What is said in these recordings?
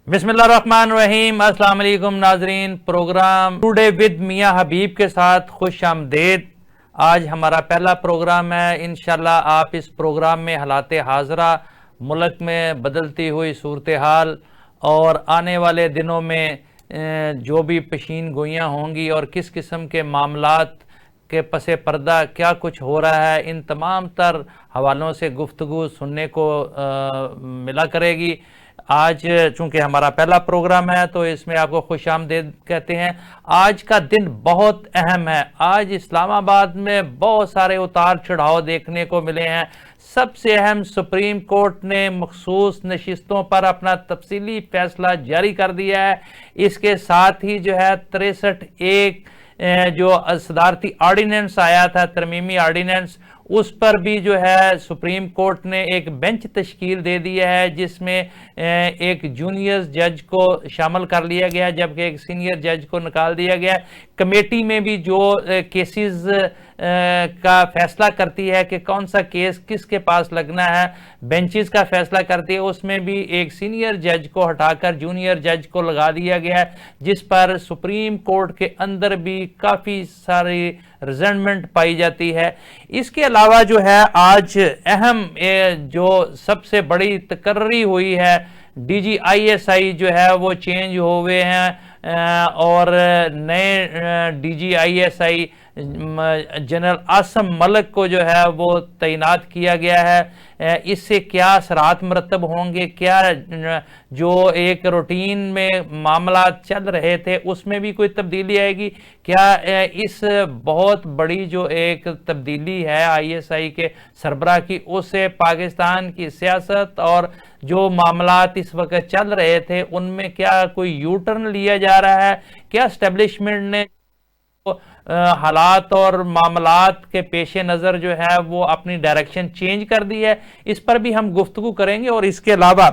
बिस्मिल्लाहिर्रहमानिर्रहीम। अस्सलाम वालेकुम नाजरीन, प्रोग्राम टुडे विद मियां हबीब के साथ खुश आमदेद। आज हमारा पहला प्रोग्राम है। इंशाल्लाह आप इस प्रोग्राम में हालात हाजरा, मुल्क में बदलती हुई सूरत हाल और आने वाले दिनों में जो भी पेशीन गोइयाँ होंगी और किस किस्म के मामलात के पसे पर्दा क्या कुछ हो रहा है, इन तमाम तर हवालों से गुफ्तगू सुनने को मिला करेगी। आज चूंकि हमारा पहला प्रोग्राम है तो इसमें आपको खुश आमदीद कहते हैं। आज का दिन बहुत अहम है। आज इस्लामाबाद में बहुत सारे उतार चढ़ाव देखने को मिले हैं। सबसे अहम, सुप्रीम कोर्ट ने मखसूस नशिस्तों पर अपना तफसीली फैसला जारी कर दिया है। इसके साथ ही जो है 63 जो सदारती ऑर्डिनेंस आया था, तरमीमी ऑर्डिनेंस, उस पर भी जो है सुप्रीम कोर्ट ने एक बेंच तश्कील दे दिया है, जिसमें एक जूनियर जज को शामिल कर लिया गया जबकि एक सीनियर जज को निकाल दिया गया। कमेटी में भी जो केसेस का फैसला करती है कि कौन सा केस किसके पास लगना है, बेंचेस का फैसला करती है, उसमें भी एक सीनियर जज को हटाकर जूनियर जज को लगा दिया गया है, जिस पर सुप्रीम कोर्ट के अंदर भी काफ़ी सारी रिजेंटमेंट पाई जाती है। इसके अलावा जो है आज अहम जो सबसे बड़ी तकर्री हुई है, DGISI जो है वो चेंज हो गए हैं और नए DGISI जनरल आसम मलिक को जो है वो तैनात किया गया है। इससे क्या असरात मरतब होंगे, क्या जो एक रूटीन में मामला चल रहे थे उसमें भी कोई तब्दीली आएगी, क्या इस बहुत बड़ी जो एक तब्दीली है ISI के सरबराह की, उससे पाकिस्तान की सियासत और जो मामलात इस वक्त चल रहे थे उनमें क्या कोई यू टर्न लिया जा रहा है, क्या एस्टेब्लिशमेंट ने हालात और मामलात के पेश नज़र जो है वो अपनी डायरेक्शन चेंज कर दी है, इस पर भी हम गुफ्तगू करेंगे। और इसके अलावा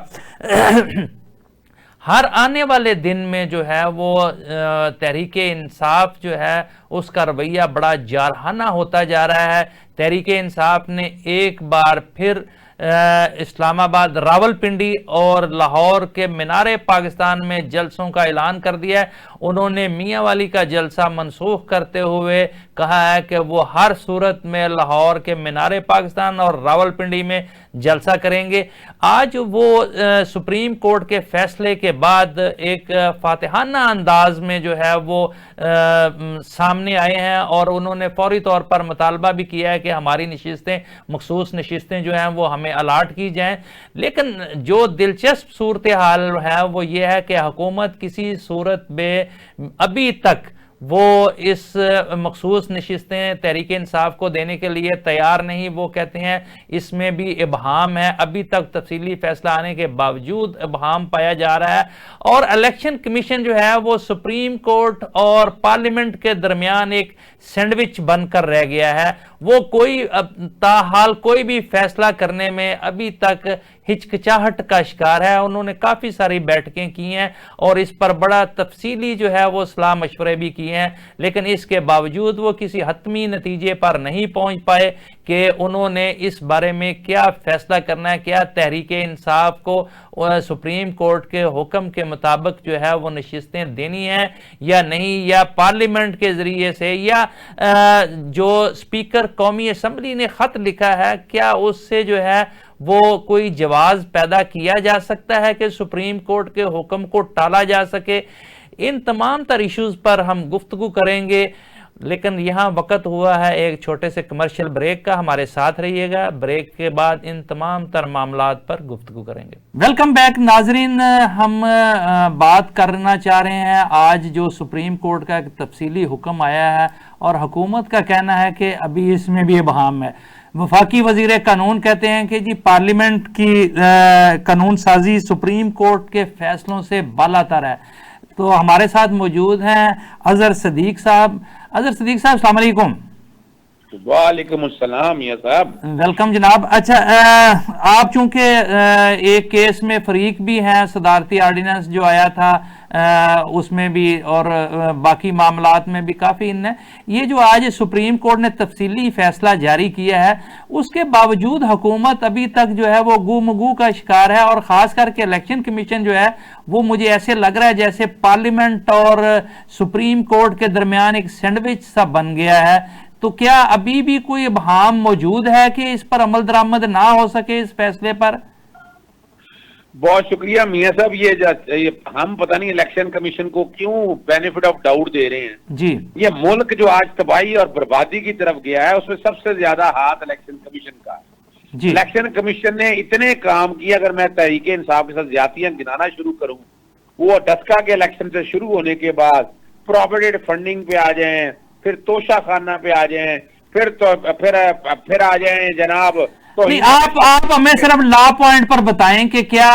हर आने वाले दिन में जो है वो तहरीके इंसाफ जो है उसका रवैया बड़ा जारहाना होता जा रहा है। तहरीके इंसाफ ने एक बार फिर इस्लामाबाद, रावलपिंडी और लाहौर के मीनारे पाकिस्तान में जलसों का ऐलान कर दिया है। उन्होंने मियाँ वाली का जलसा मनसूख करते हुए कहा है कि वो हर सूरत में लाहौर के मीनारे पाकिस्तान और रावलपिंडी में जलसा करेंगे। आज वो सुप्रीम कोर्ट के फैसले के बाद एक फातिहाना अंदाज में जो है वो सामने आए हैं और उन्होंने फौरी तौर पर मुतालबा भी किया है कि हमारी नशिस्तें, मखसूस नशिस्तें जो हैं वो हमें अलाट की जाएं। लेकिन जो दिलचस्प सूरत हाल है वो ये है कि हुकूमत किसी सूरत में अभी तक वो इस मखसूस नशिस्तें तहरीक इंसाफ को देने के लिए तैयार नहीं। वो कहते हैं इसमें भी इबहाम है, अभी तक तफसीली फैसला आने के बावजूद इबहाम पाया जा रहा है। और इलेक्शन कमीशन जो है वो सुप्रीम कोर्ट और पार्लियामेंट के दरमियान एक सैंडविच बनकर रह गया है। वो कोई ताहाल कोई भी फैसला करने में अभी तक हिचकिचाहट का शिकार है। उन्होंने काफ़ी सारी बैठकें की हैं और इस पर बड़ा तफसीली जो है वो सलाह मशवरे भी किए हैं, लेकिन इसके बावजूद वो किसी हतमी नतीजे पर नहीं पहुंच पाए कि उन्होंने इस बारे में क्या फैसला करना है, क्या तहरीक इंसाफ को सुप्रीम कोर्ट के हुक्म के मुताबिक जो है वो नशिस्तें देनी है या नहीं, या पार्लियामेंट के ज़रिए से, या जो स्पीकर कौमी असम्बली ने ख़त लिखा है क्या उससे जो है वो कोई जवाब पैदा किया जा सकता है कि सुप्रीम कोर्ट के हुक्म को टाला जा सके। इन तमाम तर इश्यूज़ पर हम गुफ्तगू करेंगे, लेकिन यहाँ वक्त हुआ है एक छोटे से कमर्शियल ब्रेक का। हमारे साथ रहिएगा, ब्रेक के बाद इन तमाम तर मामलात पर गुफ्तगू करेंगे। वेलकम बैक नाजरीन, हम बात करना चाह रहे हैं आज जो सुप्रीम कोर्ट का एक तफसीली हुक्म आया है और हुकूमत का कहना है कि अभी इसमें भी इबहाम है। वफाकी वजीर कानून कहते हैं कि जी पार्लियामेंट की कानून साजी सुप्रीम कोर्ट के फैसलों से बालातर है। तो हमारे साथ मौजूद हैं अजहर सदीक साहब। अजहर सदीक साहब, अस्सलाम वालेकुम। वालेकुम अस्सलाम मियां साहब। वेलकम जनाब। अच्छा, आप चूंकि एक केस में फरीक भी हैं, सदारती आर्डिनेंस जो आया था उसमें भी, और बाकी मामलात में भी काफ़ी इन ये जो आज सुप्रीम कोर्ट ने तफसीली फैसला जारी किया है, उसके बावजूद हुकूमत अभी तक जो है वो गुमगू का शिकार है, और ख़ास करके इलेक्शन कमीशन जो है वो मुझे ऐसे लग रहा है जैसे पार्लियामेंट और सुप्रीम कोर्ट के दरमियान एक सैंडविच सा बन गया है। तो क्या अभी भी कोई इब्हाम मौजूद है कि इस पर अमल दरामद ना हो सके इस फैसले पर? बहुत शुक्रिया मियां साहब। ये हम पता नहीं इलेक्शन कमीशन को क्यों बेनिफिट ऑफ डाउट दे रहे हैं जी। ये मुल्क जो आज तबाही और बर्बादी की तरफ गया है उसमें सबसे ज्यादा हाथ इलेक्शन कमीशन का है जी। इलेक्शन कमीशन ने इतने काम किए, अगर मैं तहरीके इंसाफ के साथ ज्यादतियां गिनाना शुरू करूं, वो डस्का के इलेक्शन से शुरू होने के बाद प्रोविडेंट फंडिंग पे आ जाए, फिर तोशा खाना पे आ जाए, फिर आ जाए जनाब। तो नहीं, आप हमें सिर्फ लॉ पॉइंट पर बताएं कि क्या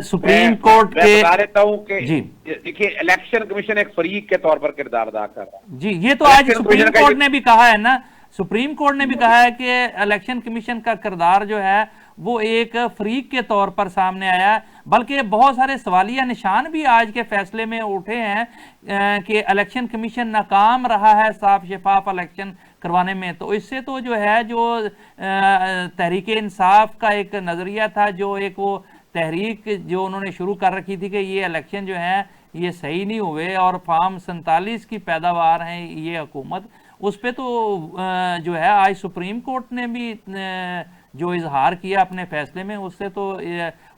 सुप्रीम कोर्ट के। बता देता हूं कि देखिए इलेक्शन कमीशन एक फरीक के तौर पर किरदार अदा कर रहा है जी। ये तो आज सुप्रीम कोर्ट ने भी कहा है ना, सुप्रीम कोर्ट ने भी कहा है कि इलेक्शन कमीशन का किरदार जो है वो एक फरीक के तौर पर सामने आया, बल्कि बहुत सारे सवालिया निशान भी आज के फैसले में उठे हैं कि इलेक्शन कमीशन नाकाम रहा है साफ शफाफ इलेक्शन करवाने में। तो इससे तो जो है जो तहरीके इंसाफ का एक नज़रिया था, जो एक वो तहरीक जो उन्होंने शुरू कर रखी थी कि ये इलेक्शन जो है ये सही नहीं हुए और फार्म 47 की पैदावार है ये हुकूमत, उस पर तो जो है आज सुप्रीम कोर्ट ने भी जो इजहार किया अपने फैसले में, उससे तो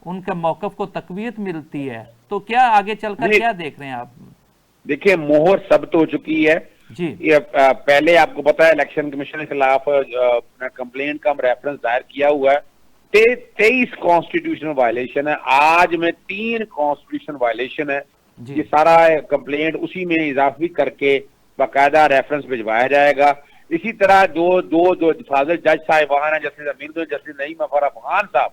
उनके मौकफ को तकवीत मिलती है। तो क्या आगे चलकर क्या देख रहे हैं आप? देखिए मोहर सब्त हो चुकी है जी। ये पहले आपको पता है इलेक्शन कमीशन के खिलाफ कंप्लेंट का रेफरेंस दायर किया हुआ है। 23 कॉन्स्टिट्यूशनल वायलेशन है, आज में 3 कॉन्स्टिट्यूशन वायलेशन है। ये सारा कंप्लेंट उसी में इजाफी करके बाकायदा रेफरेंस भिजवाया जाएगा। इसी तरह जो फाजिल जज साहिबान है, जस्टिस अमीन, जस्टिस नईम अफर अफगान साहब,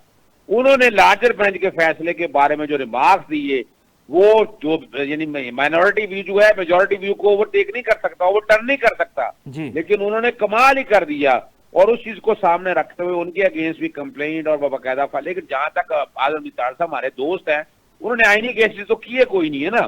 उन्होंने लार्जर बेंच के फैसले के बारे में जो रिमार्क्स दिए, वो जो यानी माइनॉरिटी व्यू जो है मेजॉरिटी व्यू को ओवरटेक नहीं कर सकता, ओवरटर्न नहीं कर सकता, लेकिन उन्होंने कमाल ही कर दिया और उस चीज को सामने रखते हुए उनके अगेंस्ट भी कंप्लेंट और बाकायदा फैसला। लेकिन जहां तक आजम निसार साहब हमारे दोस्त हैं, उन्होंने आईनी केसेस तो किए कोई नहीं है ना,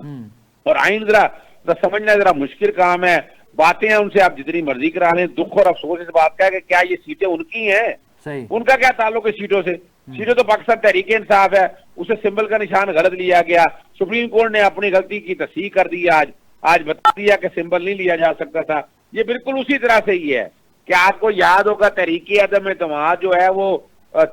और आइन जरा समझना जरा मुश्किल काम है। बातें हैं उनसे आप जितनी मर्जी करा लें, दुख और अफसोस इस बात का है कि क्या ये सीटें उनकी हैं? सही। उनका क्या ताल्लुक है सीटों से? सीटें तो पाकिस्तान तहरीके इंसाफ है, उसे सिंबल का निशान गलत लिया गया, सुप्रीम कोर्ट ने अपनी गलती की तस्दीक कर दी, आज बता दिया कि सिंबल नहीं लिया जा सकता था। ये बिल्कुल उसी तरह से ही है कि आपको याद होगा तहरीके अदम एतमाद जो है वो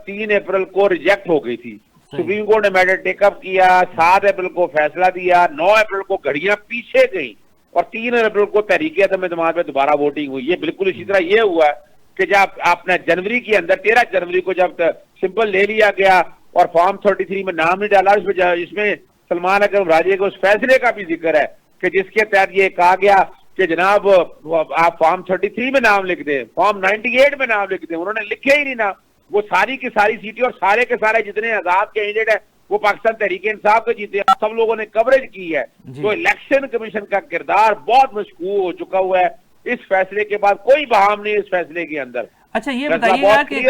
3 अप्रैल को रिजेक्ट हो गई थी, सुप्रीम कोर्ट ने मैटर टेकअप किया, 7 अप्रैल को फैसला दिया, 9 अप्रैल को घड़ियां पीछे गई और 3 अप्रैल को तहरीके अदम एतमाद पे दोबारा वोटिंग हुई। ये बिल्कुल इसी तरह ये हुआ कि जब आपने जनवरी के अंदर 13 जनवरी को जब सिंपल ले लिया गया और फॉर्म 33 में नाम नहीं डाला, इसमें सलमान अकरम राजे के उस फैसले का भी जिक्र है कि जिसके तहत ये कहा गया कि जनाब आप फॉर्म 33 में नाम लिख दें, फॉर्म 98 में नाम लिख दें। उन्होंने लिखे ही नहीं ना, वो सारी की सारी सीटें और सारे के सारे जितने आजाद कैंडिडेट है वो पाकिस्तान तहरीके इंसाफ के जीते, सब लोगों ने कवरेज की है। तो इलेक्शन कमीशन का किरदार बहुत मशकूक हो चुका हुआ है इस फैसले के बाद, कोई बहाम नहीं इस फैसले के अंदर। अच्छा, ये बताइएगा कि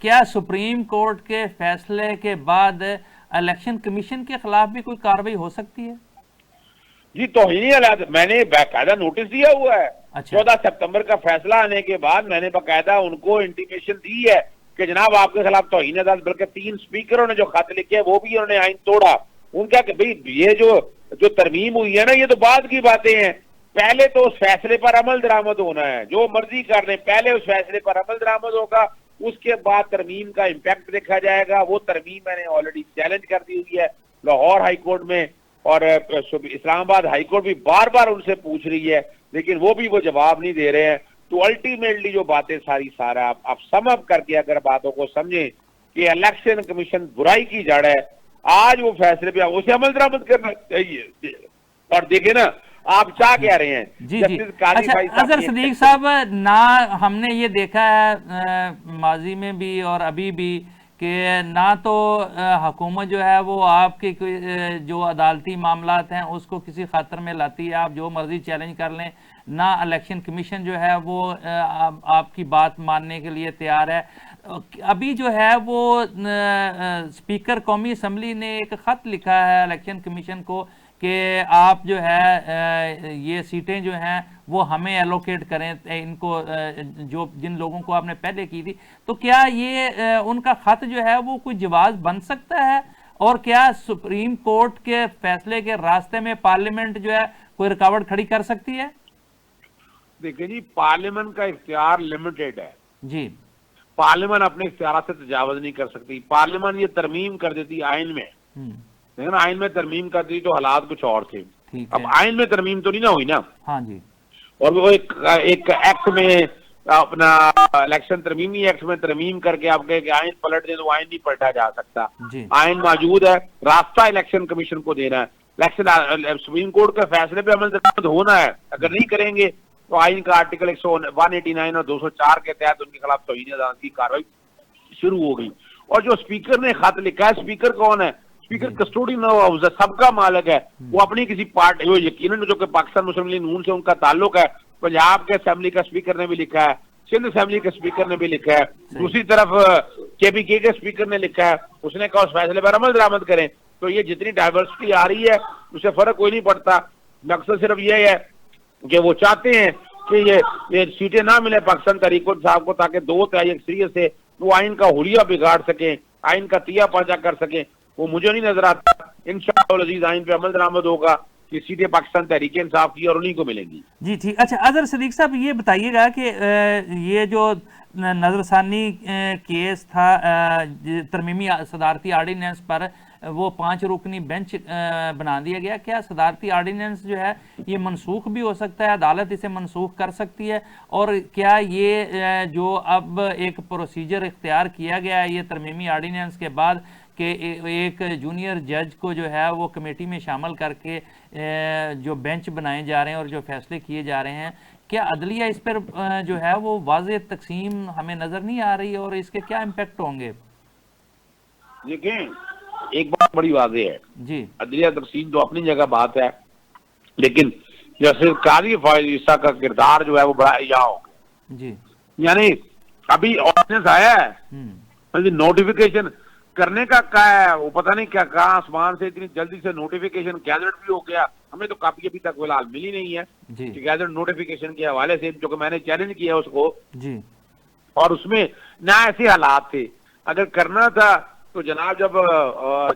क्या सुप्रीम कोर्ट के फैसले के बाद इलेक्शन कमीशन के खिलाफ भी कोई कार्रवाई हो सकती है? जी तौहीन अदालत मैंने बाकायदा नोटिस दिया हुआ है। 14 सितंबर का फैसला आने के बाद मैंने बाकायदा उनको इंटीमेशन दी है कि जनाब आपके खिलाफ तौहीन अदालत, बल्कि 3 स्पीकरों ने जो खत लिखे वो भी उन्होंने आइन तोड़ा। उनका कि भाई ये जो तरमीम हुई है ना, ये तो बाद की बातें हैं, पहले तो उस फैसले पर अमल दरामद होना है। जो मर्जी कर लें, पहले उस फैसले पर अमल दरामद होगा, उसके बाद तरमीम का इम्पैक्ट देखा जाएगा। वो तरमीम मैंने ऑलरेडी चैलेंज कर दी हुई है लाहौर हाई कोर्ट में, और इस्लामाबाद हाई कोर्ट भी बार बार उनसे पूछ रही है, लेकिन वो भी वो जवाब नहीं दे रहे हैं। तो अल्टीमेटली जो बातें सारा आप सम अप करके अगर बातों को समझें कि इलेक्शन कमीशन बुराई की जड़ है, आज वो फैसले पे उसे अमल दरामद करना चाहिए। और देखे ना आप क्या कह रहे हैं जी। अच्छा, अजहर सिद्दीक साहब, ना हमने ये देखा है माजी में भी और अभी भी कि ना तो हुकूमत जो है वो आपके जो अदालती मामलात हैं उसको किसी खातर में लाती है, आप जो मर्जी चैलेंज कर लें, ना इलेक्शन कमीशन जो है वो आपकी बात मानने के लिए तैयार है। अभी जो है वो स्पीकर कौमी असम्बली ने एक ख़त लिखा है इलेक्शन कमीशन को कि आप जो है ये सीटें जो हैं वो हमें एलोकेट करें, इनको जो जिन लोगों को आपने पहले की थी। तो क्या ये उनका खत जो है वो कोई जवाब बन सकता है, और क्या सुप्रीम कोर्ट के फैसले के रास्ते में पार्लियामेंट जो है कोई रुकावट खड़ी कर सकती है? देखिए जी, पार्लियामेंट का इख्तियार लिमिटेड है जी। पार्लियामेंट अपने इख्तियार से तजावज नहीं कर सकती। पार्लियामेंट ये तरमीम कर देती आइन में, लेकिन आइन में तरमीम कर दी तो हालात कुछ और थे। अब आइन में तरमीम तो नहीं ना हुई ना। हाँ जी। और वो एक एक्ट में अपना इलेक्शन तरमीमी एक्ट में तरमीम करके आप कहे कि आइन पलट दे, तो आइन नहीं पलटा जा सकता। आइन मौजूद है, रास्ता इलेक्शन कमीशन को देना है, इलेक्शन सुप्रीम कोर्ट के फैसले पे अमल दरामद होना है। अगर नहीं करेंगे तो आइन का आर्टिकल 189 और 204 के तहत उनके खिलाफ तौहीन अदालत की कार्रवाई शुरू हो गई। और जो स्पीकर ने खत लिखा है, स्पीकर कौन है? स्पीकर कस्टोडियन हाउस है, सबका मालिक है। वो अपनी किसी पार्टी, वो यकीनन जो कि पाकिस्तान मुस्लिम लीग नून से उनका ताल्लुक है, पंजाब के असेंबली का स्पीकर ने भी लिखा है, सिंध असेंबली के स्पीकर ने भी लिखा है, दूसरी तरफ केपीके के स्पीकर ने लिखा है, उसने कहा उस फैसले पर अमल दरामद करें। तो ये जितनी डाइवर्सिटी आ रही है उससे फर्क कोई नहीं पड़ता। मकसद सिर्फ ये है कि वो चाहते हैं कि ये सीटें ना मिले पाकिस्तान तहरीक साहब को, ताकि 2/3 अक्सरियत से वो आइन का हुलिया बिगाड़ सके, आइन का तिया पांचा कर सके। वो मुझे नहीं नजर आता। इंशाअल्लाह अजीज आइन पे अमल दरामद होगा कि सीटें पाकिस्तान तहरीक इंसाफ की और उन्हीं को मिलेंगी। जी ठीक। अच्छा अजहर सदीक साहब, ये बताइएगा कि ये जो नजरसानी केस था तरमीमी सदारती आर्डिनेंस पर, वो 5 रुकनी बेंच बना दिया गया, क्या सदारती आर्डिनेंस जो है ये मनसूख भी हो सकता है, अदालत इसे मनसूख कर सकती है? और क्या ये जो अब एक प्रोसीजर इख्तियार किया गया है ये तरमीमी आर्डिनेंस के बाद कि एक जूनियर जज को जो है वो कमेटी में शामिल करके जो बेंच बनाए जा रहे हैं और जो फैसले किए जा रहे हैं, क्या अदलिया इस पर जो है वो वाज़ेह तकसीम हमें नजर नहीं आ रही, और इसके क्या इम्पैक्ट होंगे? देखिए, एक बात बड़ी वाज़ेह है जी, अदलिया तकसीम तो अपनी जगह बात है, लेकिन जैसे काजी फॉयज ईसा का किरदार जो है वो बड़ा यहाँ हो गया जी। यानी अभी ऑर्डिनेंस आया है, नोटिफिकेशन करने का क्या है वो पता नहीं क्या कहा आसमान से इतनी जल्दी से नोटिफिकेशन गैजेट भी हो गया। हमें तो काफी अभी तक फिलहाल मिली नहीं है कि गैजेट नोटिफिकेशन के हवाले से, जो कि मैंने चैलेंज किया उसको जी। और उसमें ना ऐसे हालात थे, अगर करना था तो जनाब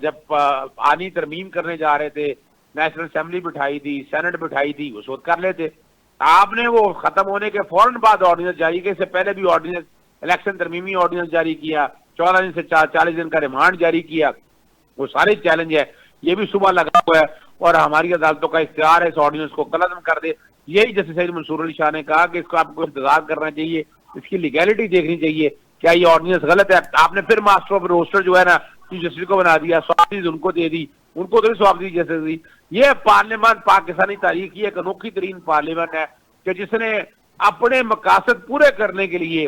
जब आनी तरमीम करने जा रहे थे, नेशनल असेंबली बिठाई थी, सेनेट बिठाई थी, उस वक्त कर लेते। आपने वो खत्म होने के फौरन बाद ऑर्डिनेंस जारी किया, इससे पहले भी ऑर्डिनेंस इलेक्शन तरमीमी ऑर्डिनेंस जारी किया, 14 दिन से 40 दिन का रिमांड जारी किया। वो सारे चैलेंज है, ये भी सुबह लगा हुआ है और हमारी अदालतों का इख्तियार है इस ऑर्डिनेंस को कलअदम कर दे। यही जस्टिस सईद मंसूर अली शाह ने कहा कि इसको आपको इंतजार करना चाहिए, इसकी लीगैलिटी देखनी चाहिए, क्या ये ऑर्डिनेंस गलत है। आपने फिर मास्टर ऑफ रोस्टर जो है ना चीफ जस्टिस को बना दिया, स्वाबदीद उनको दे दी, उनको तो स्वाबदीद जैसे दी। ये पार्लियामेंट पाकिस्तानी तारीख की एक अनोखी तरीन पार्लियामेंट है कि जिसने अपने मकासद पूरे करने के लिए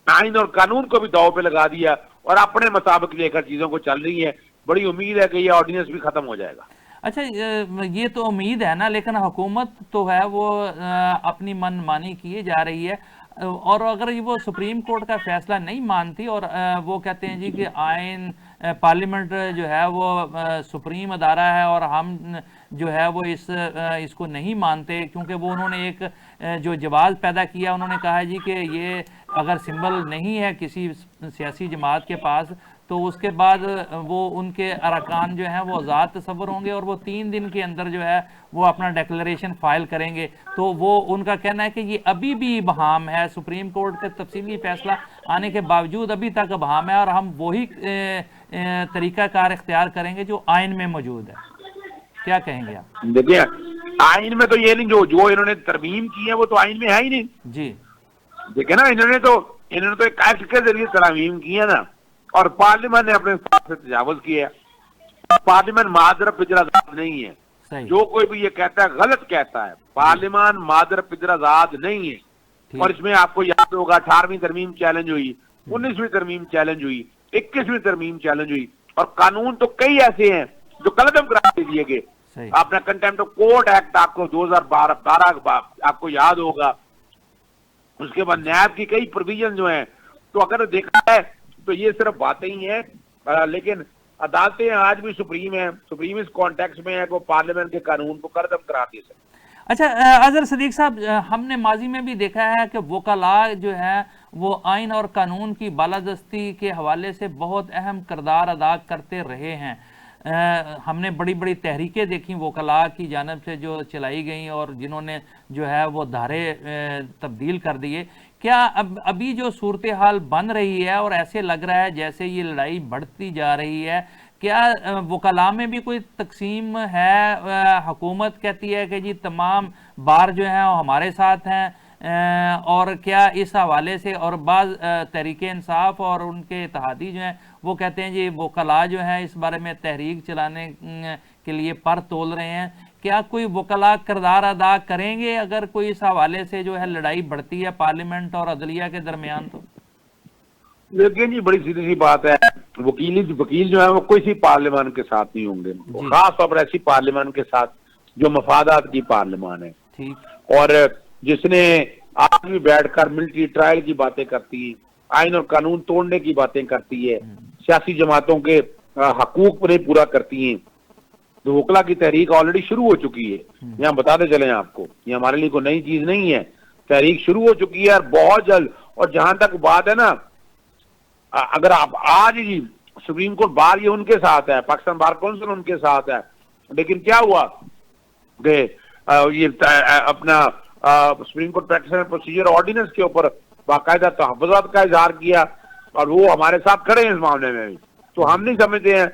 आइन और कानून को भी दाव पे लगा दिया और अपने मुताबिक लेकर चीजों को चल रही है। बड़ी उम्मीद है कि ये ऑर्डिनेंस भी खत्म हो जाएगा। अच्छा, ये तो उम्मीद है ना, लेकिन हुकूमत तो है वो अपनी मनमानी किए जा रही है, और अगर वो सुप्रीम कोर्ट का फैसला नहीं मानती और वो कहते हैं जी कि आइन पार्लियामेंट जो है वो सुप्रीम अदारा है और हम जो है वो इसको नहीं मानते, क्योंकि वो उन्होंने एक जो जवाब पैदा किया, उन्होंने कहा है जी कि ये अगर सिंबल नहीं है किसी सियासी जमात के पास तो उसके बाद वो उनके अरकान जो हैं वो आज़ाद तस्वर होंगे और वो 3 दिन के अंदर जो है वो अपना डिक्लेरेशन फाइल करेंगे। तो वो उनका कहना है कि ये अभी भी इबहाम है, सुप्रीम कोर्ट का तफसीली फैसला आने के बावजूद अभी तक इबहाम है और हम वही तरीकाकार इख्तियार करेंगे जो आइन में मौजूद है। क्या कहेंगे आप? देखिए, आइन में तो ये नहीं, जो इन्होंने तरमीम की है वो तो आइन में है ही नहीं जी। देखिए ना, इन्होंने तो एक एक्ट के जरिए तरमीम की है ना, और पार्लियामेंट ने अपने हिसाब से तजावुज किया। पार्लियामेंट मादर पिजराजाद नहीं है, जो कोई भी ये कहता है गलत कहता है। पार्लियामेंट मादर पिजराजाद नहीं है। और इसमें आपको याद होगा 18वीं तरमीम चैलेंज हुई, 19वीं तरमीम चैलेंज हुई, 21वीं तरमीम चैलेंज हुई, और कानून तो कई ऐसे हैं जो कलअदम करार दे दिए गए। आपने कंटेम्प्ट ऑफ कोर्ट एक्ट आपको 2012 आपको याद होगा, उसके बाद न्याय की कई प्रोविजन जो हैं। तो अगर देखा है तो ये सिर्फ बातें ही हैं, लेकिन अदालतें आज भी सुप्रीम है, सुप्रीम इस कॉन्टेक्स्ट में है कि पार्लियामेंट के कानून को कलअदम करार दे सकते। अच्छा अजहर सिद्दीक साहब, हमने माजी में भी देखा है कि वकला जो है वो आइन और कानून की बालादस्ती के हवाले से बहुत अहम किरदार अदा करते रहे हैं। हमने बड़ी बड़ी तहरीकें देखी वकला की जानब से जो चलाई गई और जिन्होंने जो है वो धारे तब्दील कर दिए। क्या अभी जो सूरत हाल बन रही है और ऐसे लग रहा है जैसे ये लड़ाई बढ़ती जा रही है, क्या वकला में भी कोई तकसीम है? हुकूमत कहती है कि जी तमाम बार जो हैं वो हमारे साथ हैं, और क्या इस हवाले से, और बाज़ तहरीक इंसाफ और उनके इत्तेहादी जो हैं वो कहते हैं जी वकला जो हैं इस बारे में तहरीक चलाने के लिए पर तोल रहे हैं। क्या कोई वकला किरदार अदा करेंगे अगर कोई इस हवाले से जो है लड़ाई बढ़ती है पार्लियामेंट और अदलिया के दरमियान? तो लेकिन जी बड़ी सीधी सी बात है, वकील जो है वो किसी पार्लियामान के साथ नहीं होंगे, खास तौर पर ऐसी पार्लियामान के साथ जो मफादात की पार्लियामान है। ठीक। और जिसने आज भी बैठकर मिलिट्री ट्रायल की बातें करती है, आइन और कानून तोड़ने की बातें करती है, सियासी जमातों के हकूक पर पूरा करती हैं। तो वकला की तहरीक ऑलरेडी शुरू हो चुकी है, यहाँ बताते चले आपको, ये हमारे लिए कोई नई चीज नहीं है। तहरीक शुरू हो चुकी है और बहुत जल्द। और जहां तक बात है ना, अगर आप आज ही सुप्रीम कोर्ट बार ये उनके साथ है, पाकिस्तान बार काउंसिल उनके साथ है, लेकिन क्या हुआ कि ये अपना supreme court practice and procedure ordinance के ऊपर बाकायदा तहफ़्फ़ुज़ात का इजहार किया और वो हमारे साथ खड़े हैं इस मामले में भी। तो हम नहीं समझते हैं,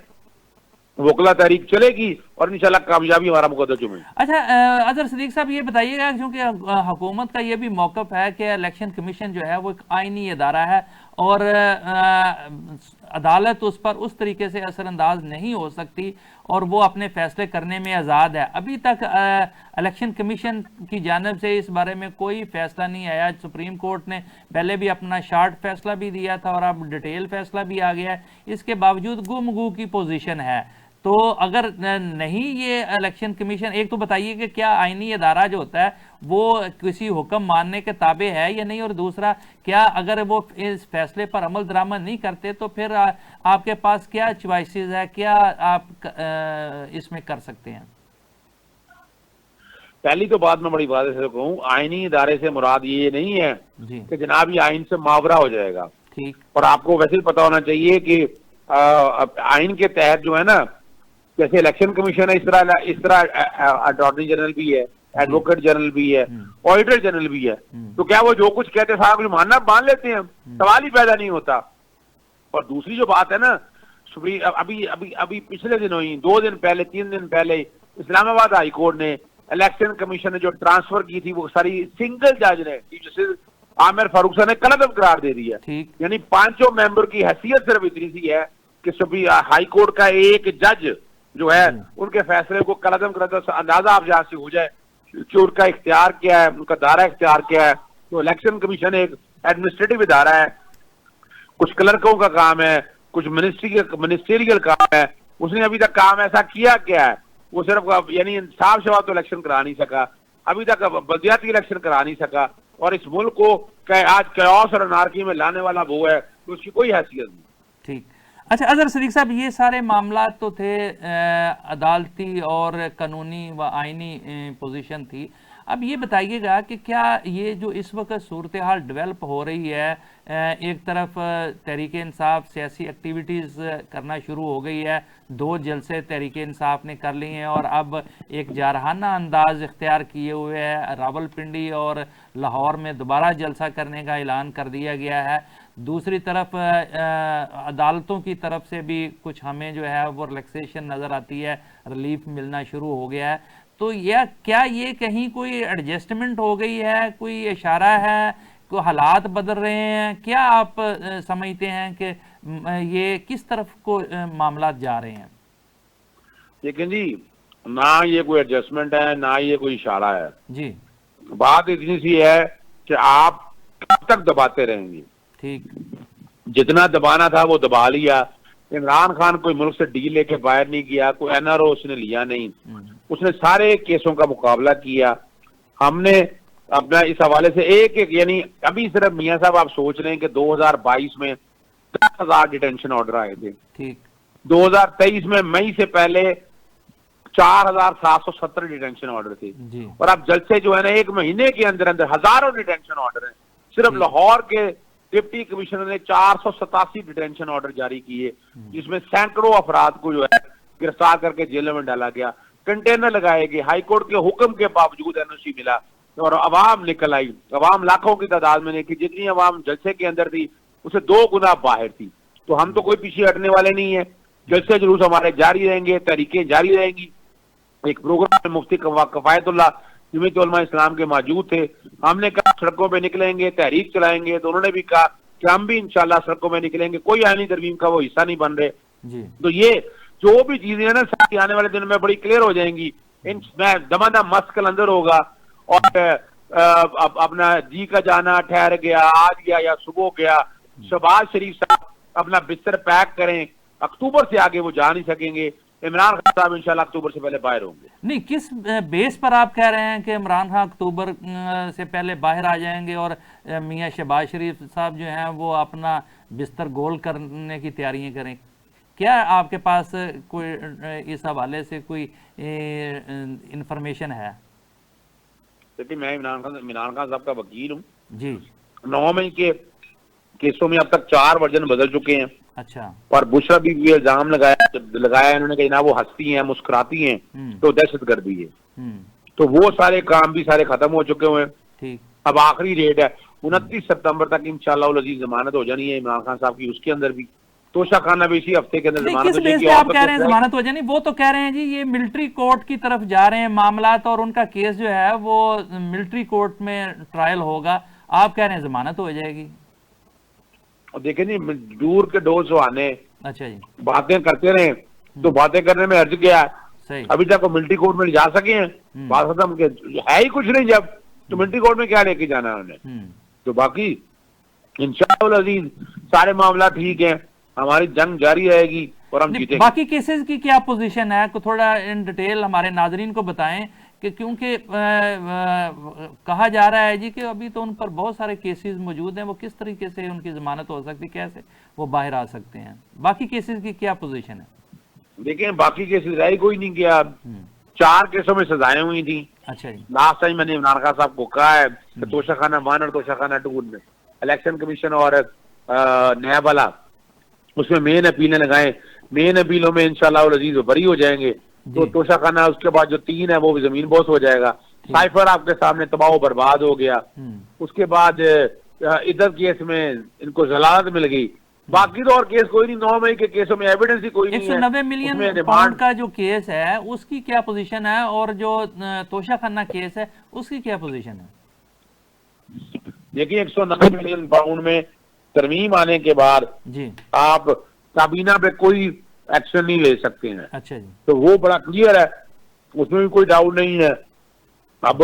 वकला तहरीक चलेगी और इंशाल्लाह कामयाबी हमारा मुकद्दर जुम्मे। अच्छा अजहर सिद्दीक साहब ये बताइएगा, क्योंकि हुकूमत का ये भी मौक़िफ़ है कि इलेक्शन कमीशन जो है वो एक आइनी इदारा है और अदालत उस पर उस तरीके से असरअंदाज नहीं हो सकती और वो अपने फैसले करने में आज़ाद है। अभी तक इलेक्शन कमीशन की जानिब से इस बारे में कोई फैसला नहीं आया। सुप्रीम कोर्ट ने पहले भी अपना शार्ट फैसला भी दिया था और अब डिटेल फैसला भी आ गया है, इसके बावजूद गुमगू की पोजीशन है। तो अगर नहीं ये इलेक्शन कमीशन, एक तो बताइए कि क्या आईनी अदारा जो होता है वो किसी हुक्म मानने के ताबे है या नहीं, और दूसरा क्या अगर वो इस फैसले पर अमल दरामद नहीं करते तो फिर आपके पास क्या चॉइसेस है, क्या आप इसमें कर सकते हैं? पहली तो बात मैं बड़ी बात से कहूँ, आईनी इदारे से मुराद ये नहीं है कि जनाब ये आइन से मुआवरा हो जाएगा। ठीक। और आपको वैसे ही पता होना चाहिए कि आइन के तहत जो है ना, जैसे इलेक्शन कमीशन है इस तरह अटॉर्नी जनरल भी है, एडवोकेट जनरल भी है, ऑडिटर जनरल भी है। तो क्या वो जो कुछ कहते हैं सारा कुछ मान लेते हैं? सवाल ही पैदा नहीं होता। और दूसरी जो बात है ना, अभी पिछले दिनों ही 2 दिन पहले 3 दिन पहले इस्लामाबाद हाई कोर्ट ने इलेक्शन कमीशन ने जो ट्रांसफर की थी वो सारी सिंगल जज ने, चीफ जस्टिस आमिर फारूक साहब ने कलअदम करार दे दिया। यानी 5 मेंबर की हैसियत सिर्फ इतनी सी है कि हाई कोर्ट का एक जज जो है उनके फैसले को कलअदम कराता। अंदाजा आप जहां से हो जाए कि उनका इख्तियार क्या है, उनका दायरा इख्तियार क्या है। तो इलेक्शन कमीशन एक एडमिनिस्ट्रेटिव इदारा है, कुछ क्लर्कों का काम है, कुछ मिनिस्ट्रियल काम है। उसने अभी तक काम ऐसा किया क्या है? वो सिर्फ यानी साफ शफाफ तो इलेक्शन करा नहीं सका, अभी तक बलदियाती इलेक्शन करा नहीं सका, और इस मुल्क को आज कैओस और अनार्की में लाने वाला वो है, तो उसकी कोई हैसियत नहीं। ठीक। अच्छा अजहर सिद्दीक साहब, ये सारे मामला तो थे अदालती और कानूनी व आइनी पोजीशन थी। अब ये बताइएगा कि क्या ये जो इस वक्त सूरत हाल डेवलप हो रही है, एक तरफ तहरीक इंसाफ सियासी एक्टिविटीज़ करना शुरू हो गई है, 2 जलसे तहरीक इंसाफ ने कर लिए हैं और अब एक जारहाना अंदाज इख्तियार किए हुए है, रावलपिंडी और लाहौर में दोबारा जलसा करने का ऐलान कर दिया गया है। दूसरी तरफ अदालतों की तरफ से भी कुछ हमें जो है वो रिलैक्सेशन नज़र आती है, रिलीफ मिलना शुरू हो गया है। तो यह क्या ये कहीं कोई एडजस्टमेंट हो गई है, कोई इशारा है, कोई हालात बदल रहे हैं? क्या आप समझते हैं कि ये किस तरफ को मामला जा रहे हैं? लेकिन जी ना ये कोई एडजस्टमेंट है ना ये कोई इशारा है जी। बात इतनी सी है कि आप कब तक दबाते रहेंगे। ठीक। जितना दबाना था वो दबा लिया। इमरान खान कोई मुल्क से डील लेके बाहर नहीं गया, कोई एनआरओ उसने लिया नहीं, उसने सारे केसों का मुकाबला किया। हमने अपना इस हवाले से एक एक, यानी अभी सिर्फ मियां साहब आप सोच रहे हैं कि 2022 में 10,000 डिटेंशन ऑर्डर आए थे, ठीक। 2023 में मई से पहले 4,770 डिटेंशन ऑर्डर थे, और अब जल्द से जो है ना 1 महीने के अंदर अंदर हजारों डिटेंशन ऑर्डर हैं। सिर्फ लाहौर के डिप्टी कमिश्नर ने 487 डिटेंशन ऑर्डर जारी किए, जिसमें सैकड़ों अफराद को जो है गिरफ्तार करके जेलों में डाला गया, कंटेनर लगाए गए, हाईकोर्ट के हुक्म के बावजूद एनओसी मिला और अवाम निकल आई। अवाम लाखों की तादाद में, कि जितनी अवाम जलसे के अंदर थी उसे 2 गुना बाहर थी। तो हम तो कोई पीछे हटने वाले नहीं है, जलसे जुलूस हमारे जारी रहेंगे, तहरीकें जारी रहेंगी। एक प्रोग्राम में मुफ्ती कफायतुल्लाह जमीयत उलमा इस्लाम के मौजूद थे, हमने कहा सड़कों पे निकलेंगे, तहरीक चलाएंगे, तो उन्होंने भी कहा कि हम भी इंशाल्लाह सड़कों में निकलेंगे, कोई आईनी तरमीम का वो हिस्सा नहीं बन रहे जी। तो ये जो भी चीजें है ना सारी आने वाले दिन में बड़ी क्लियर हो जाएंगी। इनमें दमाना मस्त कलंदर होगा, और अपना जी का जाना ठहर गया, आज गया या सुबह गया। शहबाज शरीफ साहब अपना बिस्तर पैक करें, अक्टूबर से आगे वो जा नहीं सकेंगे। इमरान खान साहब इंशाल्लाह अक्टूबर से पहले बाहर होंगे। नहीं, किस बेस पर आप कह रहे हैं कि इमरान खान अक्टूबर से पहले बाहर आ जाएंगे और मियां शहबाज शरीफ साहब जो हैं वो अपना बिस्तर गोल करने की तैयारियां करें? क्या आपके पास कोई इस हवाले से कोई इंफॉर्मेशन है? देखिए, मैं इमरान खान साहब का वकील हूँ जी। 9 मई के केसों में अब तक 4 वर्जन बदल चुके हैं। अच्छा। और बुशरा भी इल्जाम लगाया इन्होंने कि ना वो हंसती हैं, मुस्कुराती हैं, तो दहशतगर्दी है। तो वो सारे काम भी सारे खत्म हो चुके हुए हैं। ठीक। अब आखिरी डेट है 29 सितंबर तक इंशाअल्लाह अजीज जमानत हो जानी है इमरान खान साहब की। उसके अंदर भी तोशा खाना भी इसी हफ्ते के अंदर जमानत हो जाएगी। आप कह रहे हैं जमानत हो जानी, वो तो कह रहे हैं जी ये मिलिट्री कोर्ट की तरफ जा रहे हैं मामलात, और उनका केस जो है वो मिलिट्री कोर्ट में ट्रायल होगा। आप कह रहे हैं जमानत हो जाएगी। और देखें जी, दूर के डोर सुहाने अच्छा जी बातें करते रहे, तो बातें करने में अर्ज गया है। अभी तक वो मिलिट्री कोर्ट में ले जा सके हैं, बात खत्म के है ही कुछ नहीं। जब तो मिलिट्री कोर्ट में क्या लेके जाना है उन्हें? तो बाकी इंशाअल्लाह अजीज सारे मामला ठीक है, हमारी जंग जारी रहेगी और हम जीतेंगे। बाकी केसेस की क्या पोजीशन है, को थोड़ा इन डिटेल हमारे नाजरीन को बताएं कि क्योंकि कहा जा रहा है जी कि अभी तो उन पर बहुत सारे केसेस मौजूद हैं, वो किस तरीके से उनकी जमानत हो सकती है, कैसे वो बाहर आ सकते हैं? बाकी केसेस की क्या पोजीशन है? देखिए, बाकी केसेस रह कोई नहीं गया। 4 केसों में सजाएं हुई थी। अच्छा जी। लास्ट टाइम मैंने इमरान खान साहब को कहा है कि तोशाखाना 1 और तोशाखाना 2 में इलेक्शन कमीशन और नया वाला उसमें मेन अपीलें लगाएं। मेन अपीलों में इंशाल्लाह अजीज बरी हो जाएंगे, तो तोशाखाना उसके बाद जो 3 है वो भी जमीन बोस हो जाएगा। साइफर आपके सामने तबाह बर्बाद हो गया। उसके बाद इधर केस में इनको जलालत मिल गई। बाकी तो और केस कोई नहीं, 9 मई के केसों में एविडेंस ही कोई नहीं है। 190 मिलियन पाउंड का जो केस है उसकी क्या पोजीशन है, और जो तोशाखाना केस है उसकी क्या पोजीशन है? देखिए, 190 मिलियन पाउंड में तरमीम आने के बाद जी आप काबीना पे कोई एक्शन नहीं ले सकते हैं। अच्छा जी। तो वो बड़ा क्लियर है, उसमें भी कोई डाउट नहीं है। अब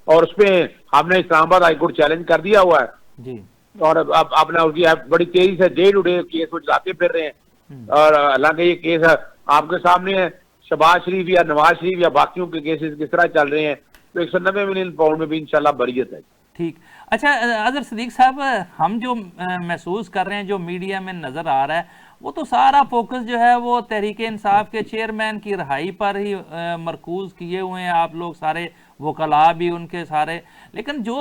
और उसपे हमने इस्लामाबाद हाईकोर्ट चैलेंज कर दिया हुआ है जी, और अब अपना उसकी बड़ी तेजी से डे टू डे केस वो चलाते फिर रहे हैं। और हालांकि ये केस आपके सामने है, शहबाज शरीफ या नवाज शरीफ या बाकियों के केसेस किस तरह चल रहे हैं, तो 190 मिलियन पाउंड में भी इंशाल्लाह बरियत है। ठीक। अच्छा अजहर सिद्दीक साहब, हम जो महसूस कर रहे हैं, जो मीडिया में नजर आ रहा है, वो तो सारा फोकस जो है वो तहरीक इंसाफ के चेयरमैन की रिहाई पर ही मरकूज किए हुए हैं। आप लोग सारे वकला भी उनके सारे, लेकिन जो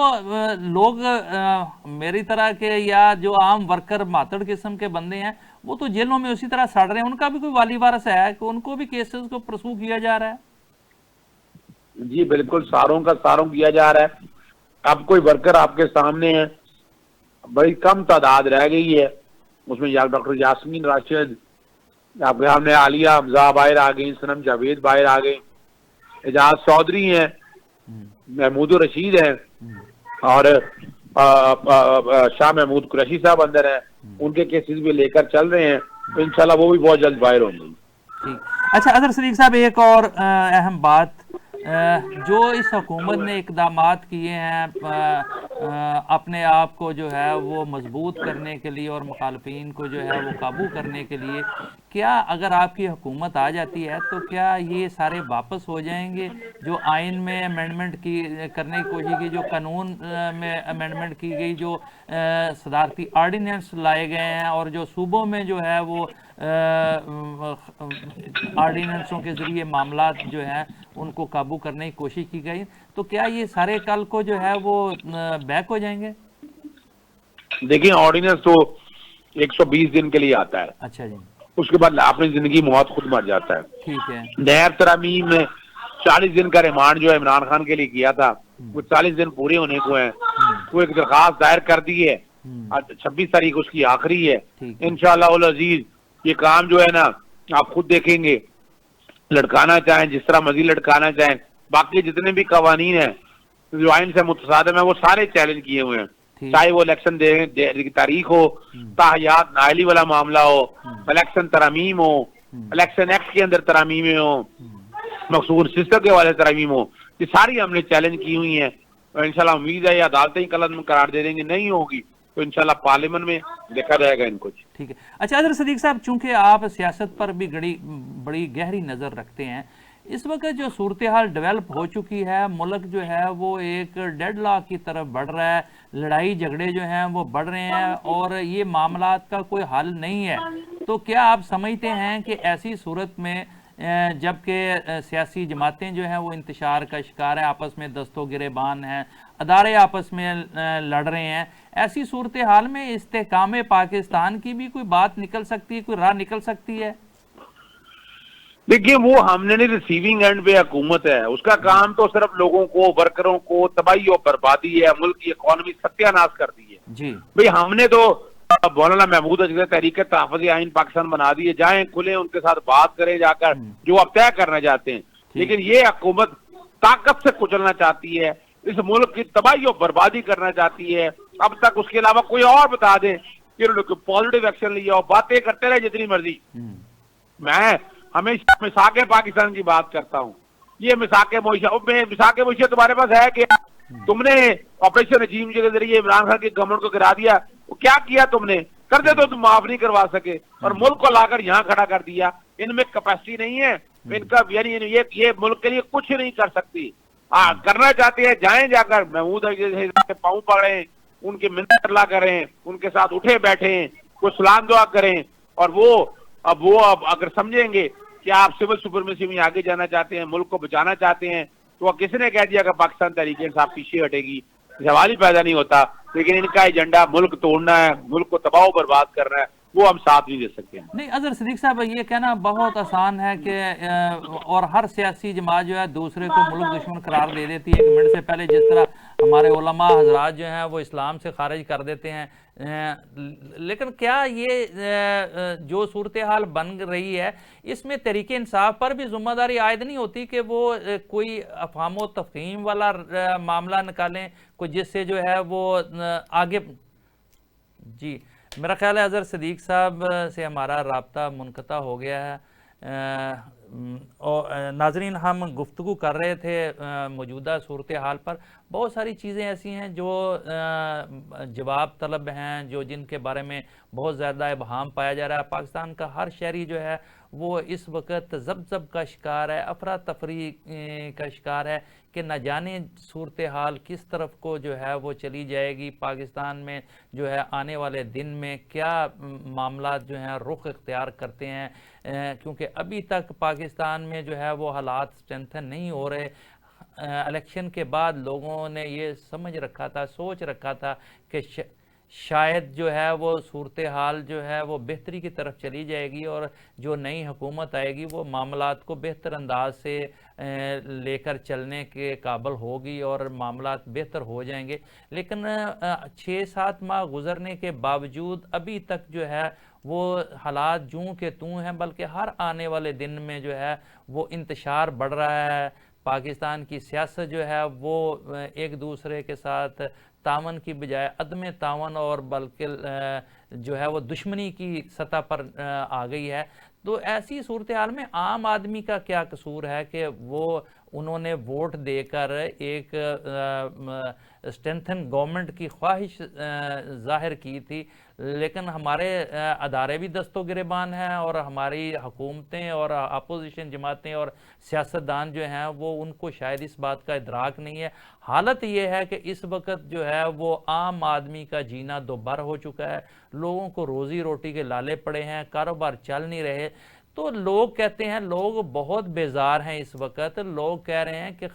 लोग मेरी तरह के या जो आम वर्कर मातड़ किस्म के बंदे हैं वो तो जेलों में उसी तरह सड़ रहे हैं। उनका भी कोई वाली वारस है कि उनको भी केसेस को परसू किया जा रहा है? जी बिल्कुल, सारों का सारों किया जा रहा है। अब कोई वर्कर आपके सामने है, बड़ी कम तादाद रह गई है उसमें। डॉक्टर यास्मीन राशिद आपके सामने, आलिया हमजा बाहर आ गई, सनम जावेद बाहर आ गई, एजाज चौधरी हैं, महमूद रशीद हैं, और शाह महमूद कुरैशी साहब अंदर हैं। उनके केसेस भी लेकर चल रहे हैं, तो इंशाल्लाह वो भी बहुत जल्द बाहर होंगे। ठीक। अच्छा अजहर सिद्दीक साहब, एक और अहम बात, जो इस हुकूमत ने इकदामात किए हैं अपने आप को जो है वो मजबूत करने के लिए और मुखालफिन को जो है वो काबू करने के लिए, क्या अगर आपकी हुकूमत आ जाती है तो क्या ये सारे वापस हो जाएंगे? जो आइन में अमेंडमेंट की करने की कोशिश की, जो कानून में अमेंडमेंट की गई, जो सदारती आर्डिनेंस लाए गए हैं, और जो सूबों में जो है वो आर्डिनेंसों के ज़रिए मामलात जो हैं उनको काबू करने की कोशिश की गई, तो क्या ये सारे कल को जो है वो बैक हो जाएंगे? देखिए, ऑर्डिनेंस तो 120 दिन के लिए आता है, अच्छा जी। उसके बाद अपनी जिंदगी मौत खुद मर जाता है। ठीक है। नैब तरामीम में 40 दिन का रिमांड जो है इमरान खान के लिए किया था, वो 40 दिन पूरे होने को है। वो एक दरखास्त दायर कर दी है, आज 26 तारीख उसकी आखिरी है। इंशाअल्लाह उल अजीज ये काम जो है ना, आप खुद देखेंगे, लटकाना चाहें जिस तरह मर्जी लटकाना चाहें, बाकी जितने भी कवानीन है जो आइन से मुतसादिम है वो सारे चैलेंज किए हुए हैं। चाहे वो इलेक्शन की तारीख हो, ताहयात नाअहली वाला मामला हो, इलेक्शन तरामीम हो, इलेक्शन एक्ट के अंदर तरामीमें हो, मखसूस सिस्टम के वाले तरामीम हो, ये सारी हमने चैलेंज की हुई है। और इंशाल्लाह उम्मीद है ये अदालतें ही कलम करार दे देंगे, नहीं होगी तो इंशाल्लाह पार्लियामेंट में देखा जाएगा इनको। ठीक है। अच्छा अजहर सिद्दीकी साहब, चूंकि आप सियासत पर भी बड़ी गहरी नज़र रखते हैं, इस वक्त जो सूरत हाल डेवलप हो चुकी है, मुल्क जो है वो एक डेडलॉक की तरफ बढ़ रहा है, लड़ाई झगड़े जो हैं वो बढ़ रहे हैं और ये मामलात का कोई हल नहीं है, तो क्या आप समझते हैं कि ऐसी सूरत में जबकि सियासी जमातें जो हैं वो इंतशार का शिकार है, आपस में दस्तों गिरेबान हैं, अदारे आपस में लड़ रहे हैं, ऐसी सूरत हाल में इस्तेहकाम पाकिस्तान की भी कोई बात निकल सकती है, कोई राह निकल सकती है? देखिए, वो हमने नहीं, रिसीविंग एंड पे हुकूमत है, उसका काम तो सिर्फ लोगों को, वर्करों को तबाही और बर्बादी है, मुल्क की इकोनॉमी सत्यानाश कर दी है जी। भाई। हमने तो मौलाना महमूद अजगर तहरीक तहफ़्फ़ुज़ आइन पाकिस्तान बना दिए, जाएं खुले उनके साथ बात करें जाकर जो आप तय करना चाहते हैं। लेकिन ये हुकूमत ताकत से कुचलना चाहती है, इस मुल्क की तबाही और बर्बादी करना चाहती है। अब तक उसके अलावा कोई और बता दे कि उन्होंने पॉजिटिव एक्शन लिया और बातें करते रहे जितनी मर्जी। मैं हमेशा मिसाके पाकिस्तान की बात करता हूँ, ये मिसाके मोइशा तुम्हारे पास है कि तुमने ऑपरेशन रजीम के जरिए इमरान खान के गवर्नमेंट को गिरा दिया, वो क्या किया तुमने? कर दे तो तुम माफ नहीं करवा सके और मुल्क को लाकर यहाँ खड़ा कर दिया। इनमें कैपेसिटी नहीं है, इनका यानी ये मुल्क के लिए कुछ नहीं कर सकती। हाँ, करना चाहते हैं जाएं, जाकर महमूद के पाँव पकड़े, उनकी मिन्नत अल्लाह करें, उनके साथ उठे बैठे, कोई सलाम दुआ करें। और वो अब अगर समझेंगे कि आप सिविल सुपरमेसी में आगे जाना चाहते हैं, मुल्क को बचाना चाहते हैं, तो किसने कह दिया कि पाकिस्तान तहरीक-ए-इंसाफ पीछे हटेगी? सवाल ही पैदा नहीं होता। लेकिन इनका एजेंडा मुल्क तोड़ना है, मुल्क को तबाह बर्बाद करना है, वो हम साथ नहीं दे सकते हैं। नहीं अजहर सिद्दीकी साहब, ये कहना बहुत आसान है कि और हर सियासी जमात जो है दूसरे को मुल्क दुश्मन करार दे देती है। 1 मिनट से पहले जिस तरह हमारे उलमा हजरात जो हैं वो इस्लाम से खारिज कर देते हैं, लेकिन क्या ये जो सूरत हाल बन रही है इसमें तहरीक इंसाफ पर भी जिम्मेदारी आयद नहीं होती कि वो कोई अफहाम व तफहीम वाला मामला निकालें, कोई जिससे जो है वो आगे? जी, मेरा ख्याल है अजहर सिद्दीकी साहब से हमारा राब्ता मुनक़ता हो गया है। और नाजरीन, हम गुफ्तगू कर रहे थे मौजूदा सूरत हाल पर। बहुत सारी चीज़ें ऐसी हैं जो जवाब तलब हैं, जो जिनके बारे में बहुत ज़्यादा इबहाम पाया जा रहा है। पाकिस्तान का हर शहरी जो है वो इस वक्त ज़ब का शिकार है, अफरा तफरी का शिकार है कि न जाने सूरत हाल किस तरफ को जो है वो चली जाएगी। पाकिस्तान में जो है आने वाले दिन में क्या मामला जो हैं रुख इख्तियार करते हैं, क्योंकि अभी तक पाकिस्तान में जो है वो हालात स्ट्रेंथन नहीं हो रहे। इलेक्शन के बाद लोगों ने ये समझ रखा था, सोच रखा था कि शायद जो है वो सूरत हाल जो है वो बेहतरी की तरफ चली जाएगी और जो नई हुकूमत आएगी वो मामलात को बेहतर अंदाज से लेकर चलने के काबिल होगी और मामलात बेहतर हो जाएंगे। लेकिन 6-7 माह गुजरने के बावजूद अभी तक जो है वो हालात जूं के तूं हैं, बल्कि हर आने वाले दिन में जो है वो इंतशार बढ़ रहा है। पाकिस्तान की सियासत जो है वो एक दूसरे के साथ तावन की बजाय अदम तावन और बल्कि जो है वो दुश्मनी की सतह पर आ गई है। तो ऐसी सूरत हाल में आम आदमी का क्या कसूर है कि वो उन्होंने वोट देकर एक स्ट्रेंथन गवर्नमेंट की ख्वाहिश जाहिर की थी, लेकिन हमारे अदारे भी दस्तों गिरेबान हैं और हमारी हुकूमतें और अपोजिशन जमातें और सियासतदान जो हैं वो उनको शायद इस बात का इदराक नहीं है। हालत ये है कि इस वक्त जो है वो आम आदमी का जीना दोभर हो चुका है, लोगों को रोजी रोटी के लाले पड़े हैं, कारोबार चल नहीं रहे। तो लोग कहते हैं, लोग बहुत बेजार हैं इस वक्त। लोग कह रहे हैं कि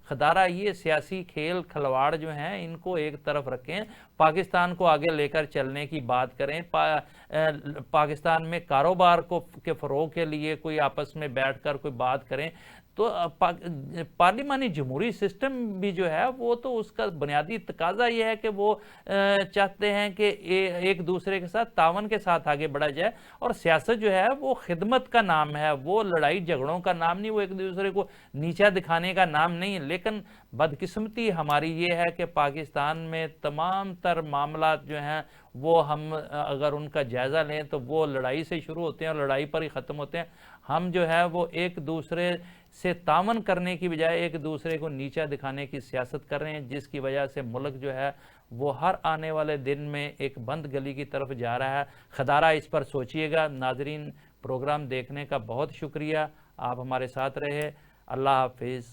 खदारा ये सियासी खेल खिलवाड़ जो हैं इनको एक तरफ रखें, पाकिस्तान को आगे लेकर चलने की बात करें, पाकिस्तान में कारोबार को के फ़रोग़ के लिए कोई आपस में बैठकर कोई बात करें। तो पार्लिमानी जमहूरी सिस्टम भी जो है वो तो उसका बुनियादी तकाजा ये है कि वो चाहते हैं कि एक दूसरे के साथ तावन के साथ आगे बढ़ा जाए। और सियासत जो है वो खिदमत का नाम है, वो लड़ाई झगड़ों का नाम नहीं, वो एक दूसरे को नीचा दिखाने का नाम नहीं। लेकिन बदकिस्मती हमारी ये है कि पाकिस्तान में तमाम तर मामला जो हैं वो हम अगर उनका जायज़ा लें तो वो लड़ाई से शुरू होते हैं और लड़ाई पर ही ख़त्म होते हैं। हम जो है वो एक दूसरे से तावन करने की बजाय एक दूसरे को नीचा दिखाने की सियासत कर रहे हैं, जिसकी वजह से मुल्क जो है वो हर आने वाले दिन में एक बंद गली की तरफ जा रहा है। खदारा इस पर सोचिएगा। नाजरीन, प्रोग्राम देखने का बहुत शुक्रिया, आप हमारे साथ रहे। अल्लाह हाफिज़।